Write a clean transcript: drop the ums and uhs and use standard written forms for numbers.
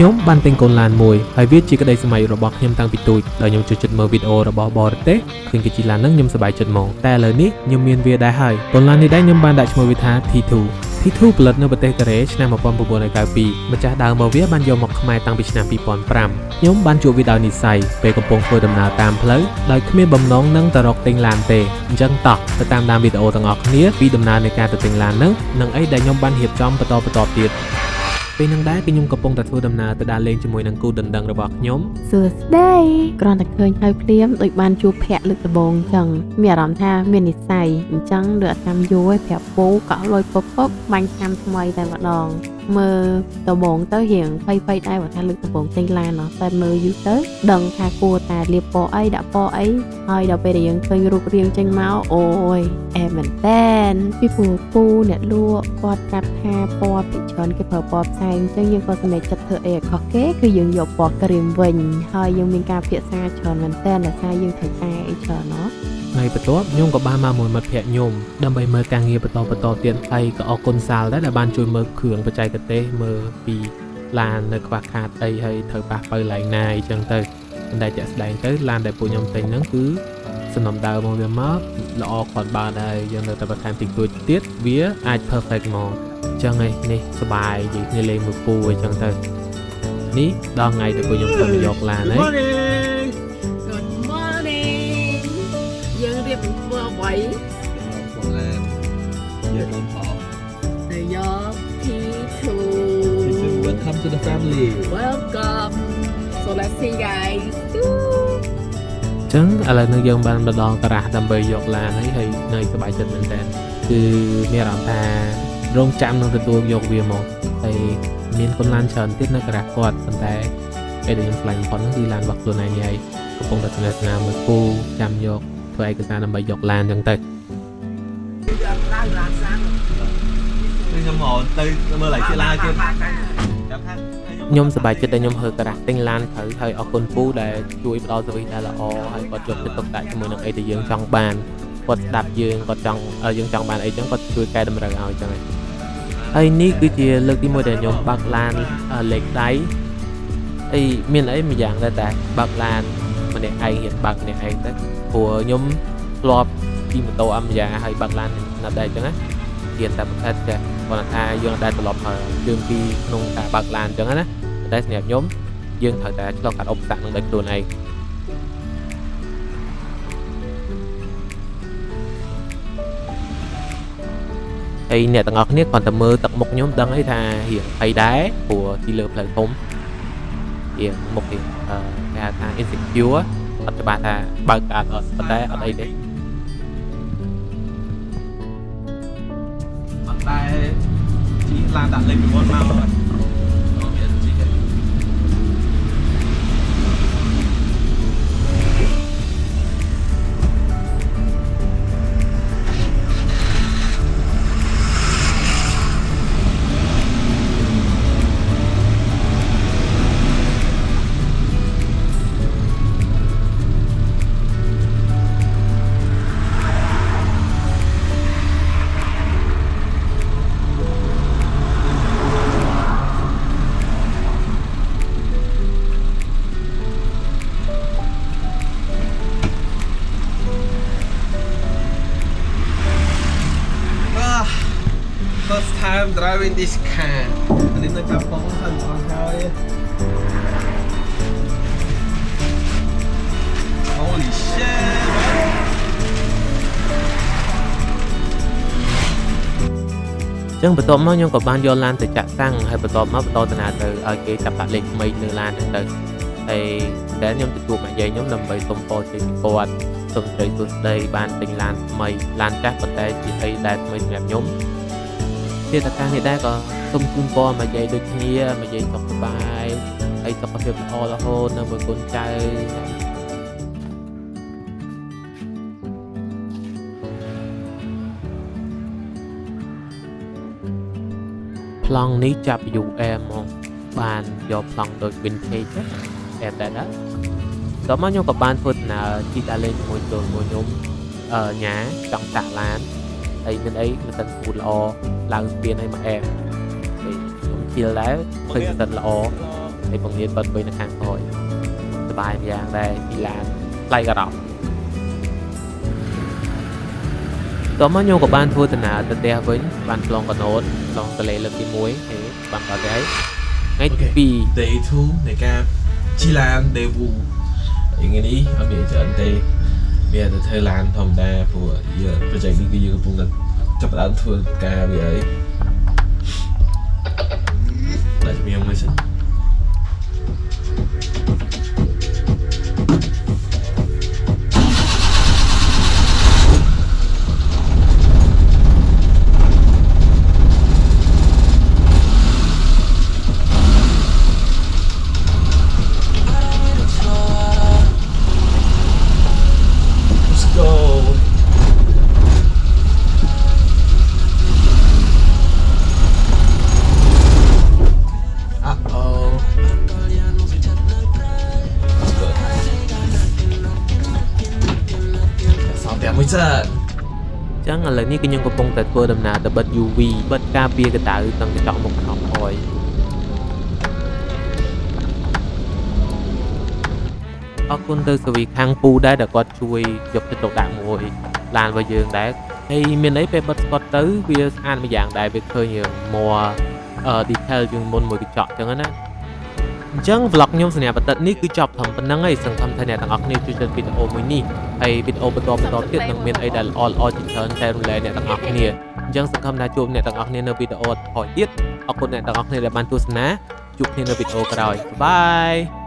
ខ្ញុំបានទិញកូនឡានមួយហើយវាជាក្តីសម័យរបស់ខ្ញុំតាំងពីទូចដោយខ្ញុំចូលចិត្តមើលវីដេអូរបស់បរទេសឃើញគេជិះឡានហ្នឹងខ្ញុំសប្បាយចិត្តហ្មងតែឥឡូវនេះខ្ញុំមានវាដែរហើយកូនឡាននេះដែរខ្ញុំបានដាក់ឈ្មោះវាថា T2 T2 ផលិតនៅប្រទេសកូរ៉េឆ្នាំ1992ម្ចាស់ដើមរបស់វាបានយកមកខ្មែរតាំងពីឆ្នាំ2005ខ្ញុំបានជួបវាដោយនិស្ស័យពេលកំពុងធ្វើដំណើរតាមផ្លូវដោយគ្មានបំណងនឹងទៅរកទិញឡានទេអញ្ចឹងតោះទៅតាមដានវីដេអូទាំងអស់គ្នាពីដំណើរនៃការទៅទិញឡានហ្នឹងនិងអីដែលខ្ញុំបានរៀបចំបន្តទៀតពេលហ្នឹងដែរគឺខ្ញុំកំពុងតែធ្វើដំណើរទៅដើរលេងជាមួយនឹងគូដណ្ដឹងរបស់ខ្ញុំសួស្ដីគ្រាន់តែឃើញហើយភ្លាមដូចបានជួបភ័ក្រលើកដំបូងអញ្ចឹងមានអារម្មណ៍ថាមាននិស្ស័យអញ្ចឹងលើអត់ចាំយូរឯងប្រាប់ពូកក់លុយពពបាញ់ឆ្នាំថ្មីតែម្ដងមើលដំបងទៅរៀងភ័យដែរបើថាលើកដំបងទិញឡានណោះតែមើលយូរទៅដឹងថាគួរតែលាបពណ៌អីដាក់ពណ៌អីហើយដល់ពេលរៀងឃើញរូបរាងចេញមកអូយអែមែនតែនពីព្រោះពូអ្នកលក់គាត់ប្រាប់ថាពណ៌ពីច្រើនគេប្រើពណ៌ផ្សែងអញ្ចឹងយើងក៏សម្រេចចិត្តធ្វើអីឲ្យខុសគេគឺយើងយកពណ៌ក្រៀមវិញហើយយើងមានការភាសាច្រើនមែនតែនដោយសារយើងត្រូវតែអីច្រើនណោះថ្ងៃបន្ទាប់ខ្ញុំក៏បានមកមួយមិត្តភក្តិខ្ញុំដើម្បីមើលការងារបន្តទៀតហើយក៏អរគុណសាលដែរដែលបានជួយមើលគ្រឿងបច្ចេកទេសមើលពីឡាននៅខ្វះខាតអីហើយត្រូវប៉ះប៉ូវឡើងណាអីចឹងទៅប៉ុន្តែជាក់ស្ដែងទៅឡានដែលពួកខ្ញុំទិញហ្នឹងគឺសំណុំដើមមកវាមកល្អគាត់បានហើយយើងនៅតែបន្ថែមតិចតួចទៀតវាអាច perfect ហ្មងអញ្ចឹងឯនេះសុបាយនិយាយគ្នាលេងមួយពូអីចឹងទៅនេះដល់ថ្ងៃដែលពួកខ្ញុំទៅយកឡានហើយយើងរៀបធ្វើអ្វីបងឡានយកនំផងទៅយក T2 Welcome to the family Welcome so let's see guys ចឹងឥឡូវនេះយើងបានទៅដល់ការ៉ាស់ដើម្បីយកឡានហើយនៅសប្បាយចិត្តមែនតើគឺមានអារម្មណ៍ថារងចាំនឹងទទួលយកវាមកហើយមានកូនឡានច្រើនទៀតនៅការ៉ាស់គាត់ប៉ុន្តែពេលដែលខ្ញុំឆ្លាញ់បំផុតហ្នឹងគឺឡានរបស់ខ្លួនឯងហើយកំពុងតែស្នាមួយពូចាំយកធ្វើឯកសារដើម្បីយកឡានចឹងទៅខ្ញុំមកទៅមើលឡៃជាឡានទៀតខ្ញុំសប្បាយចិត្តដែលខ្ញុំហើការ៉ាស់ទិញឡានត្រូវហើយអរគុណពូដែលជួយផ្ដល់សេវីសដែលល្អហើយគាត់យកចិត្តទុកដាក់ជាមួយនឹងអីដែលយើងចង់បានគាត់ស្ដាប់យើងគាត់ចង់យើងចង់បានអីចឹងគាត់ជួយកែតម្រូវឲ្យចឹងហើយនេះគឺជាលើកទី1ដែលខ្ញុំបើកឡានលេខដៃអីមានអីមួយយ៉ាងដែរតែបើកឡានម្នាក់ឯងរៀនបើកម្នាក់ឯងទៅព្រោះខ្ញុំធ្លាប់ជិះម៉ូតូអមយ៉ាហើយបើកឡានណាត់ដែរចឹងណារៀនតែប្រភេទតែគាត់ថាយើងអាចត្រឡប់ហើយយើងពីក្នុងការបើកឡានចឹងណាតែសម្រាប់ខ្ញុំយើងត្រូវតែឆ្លងកាត់ឧបសគ្គនឹងដោយខ្លួនឯងហើយអ្នកទាំងអស់គ្នាគាត់តែមើលទឹកមុខខ្ញុំដឹងអីថារៀងអីដែរព្រោះទីលើផ្លូវធំរៀងមុខរៀងគេហៅថា insecure អត់ច្បាស់ថាបើកកើតអត់ប៉ុន្តែអត់អីទេអត់តែជីឡានដាក់លេខ9មកអត់មានជីទេFirst time driving this car នេះនៅកាប៉ុងហើយអស់ហើយ Holy shit ចឹងបន្ទាប់មកខ្ញុំក៏បានយកឡានទៅចាក់តាំងហើយបន្ទាប់មកបន្តដំណើរទៅឲ្យគេចាប់ដាក់លេខថ្មីលើឡានហ្នឹងទៅហើយតែខ្ញុំទៅជួបម៉ាក់យាយខ្ញុំដើម្បីសុំពរជ័យពីគាត់សូមជ័យសួស្ដីបានទិញឡានថ្មីឡានចាស់ប៉ុន្តែជាអីដែលថ្មីសម្រាប់ខ្ញុំជាតកានេះដែរក៏សូមជូនពរម៉ាក់យាយដូចគ្នាម៉ាក់យាយសុខសប្បាយហើយសុខភាពល្អរហូតនៅមួយកូនចៅប្លង់នេះចាប់ UM មកបានយកប្លង់ដូច vintage តែតែណាតោះមកខ្ញុំក៏បានធ្វើដំណើរជិះដើរលេងជាមួយខ្ញុំញ៉ាចង់តាក់ឡានហើយមានអីមិនសិនពូល្អឡើងស្ពានឲ្យមកអែមហើយខ្ញុំជិលដែរឃើញមិនសិនល្អ ហើយបង្រៀនគាត់វិញនៅខាងក្រោយសប្បាយម្យ៉ាងដែរពីឡានថ្លៃក៏រ៉ប់តោះមកខ្ញុំក៏បានធ្វើដំណើរទៅផ្ទះវិញបានឆ្លងកណូតឆ្លងទន្លេលើកទី1ហើយបានដល់ទៅហើយថ្ងៃទី Day 2 នៃការជិះឡាន Day 2ថ្ងៃនេះអត់មានច្រើនទេមានតែធ្វើឡានធម្មតាព្រោះយើងប្រជែងនេះគឺយើងកំពុងតែចាប់ផ្ដើមធ្វើការវាហើយដាក់ជំនាញមួយសិនមួយសិនចឹងឥឡូវនេះគឺខ្ញុំកំពុងតែធ្វើដំណើរទៅបិទ UV បិទការពារកម្ដៅទាំងកញ្ចក់មុខក្នុងអយអរគុណទៅសវីខាងពូដែរដែលគាត់ជួយយកទៅទុកដាក់មួយឡានរបស់យើងដែរហើយមានអីពេលបិទស្កត់ទៅវាស្អាតម្យ៉ាងដែរវាឃើញរឿងmore detail ជាងមុនមួយកញ្ចក់ចឹងណាអញ្ចឹង vlog ខ្ញុំសញ្ញាបតិតនេះគឺចប់ត្រឹមប៉ុណ្្នឹងហើយសង្ឃឹមថាអ្នកទាំងអស់គ្នាជួយចុចវីដេអូមួយនេះហើយវីដេអូបន្តទៀតនឹងមានអីដែលល្អៗជាច្រើនចែករំលែកអ្នកទាំងអស់គ្នាអញ្ចឹងសង្ឃឹមថាជួបអ្នកទាំងអស់គ្នានៅវីដេអូថតទៀតអរគុណអ្នកទាំងអស់គ្នាដែលបានទស្សនាជួបគ្នានៅវីដេអូក្រោយបាយ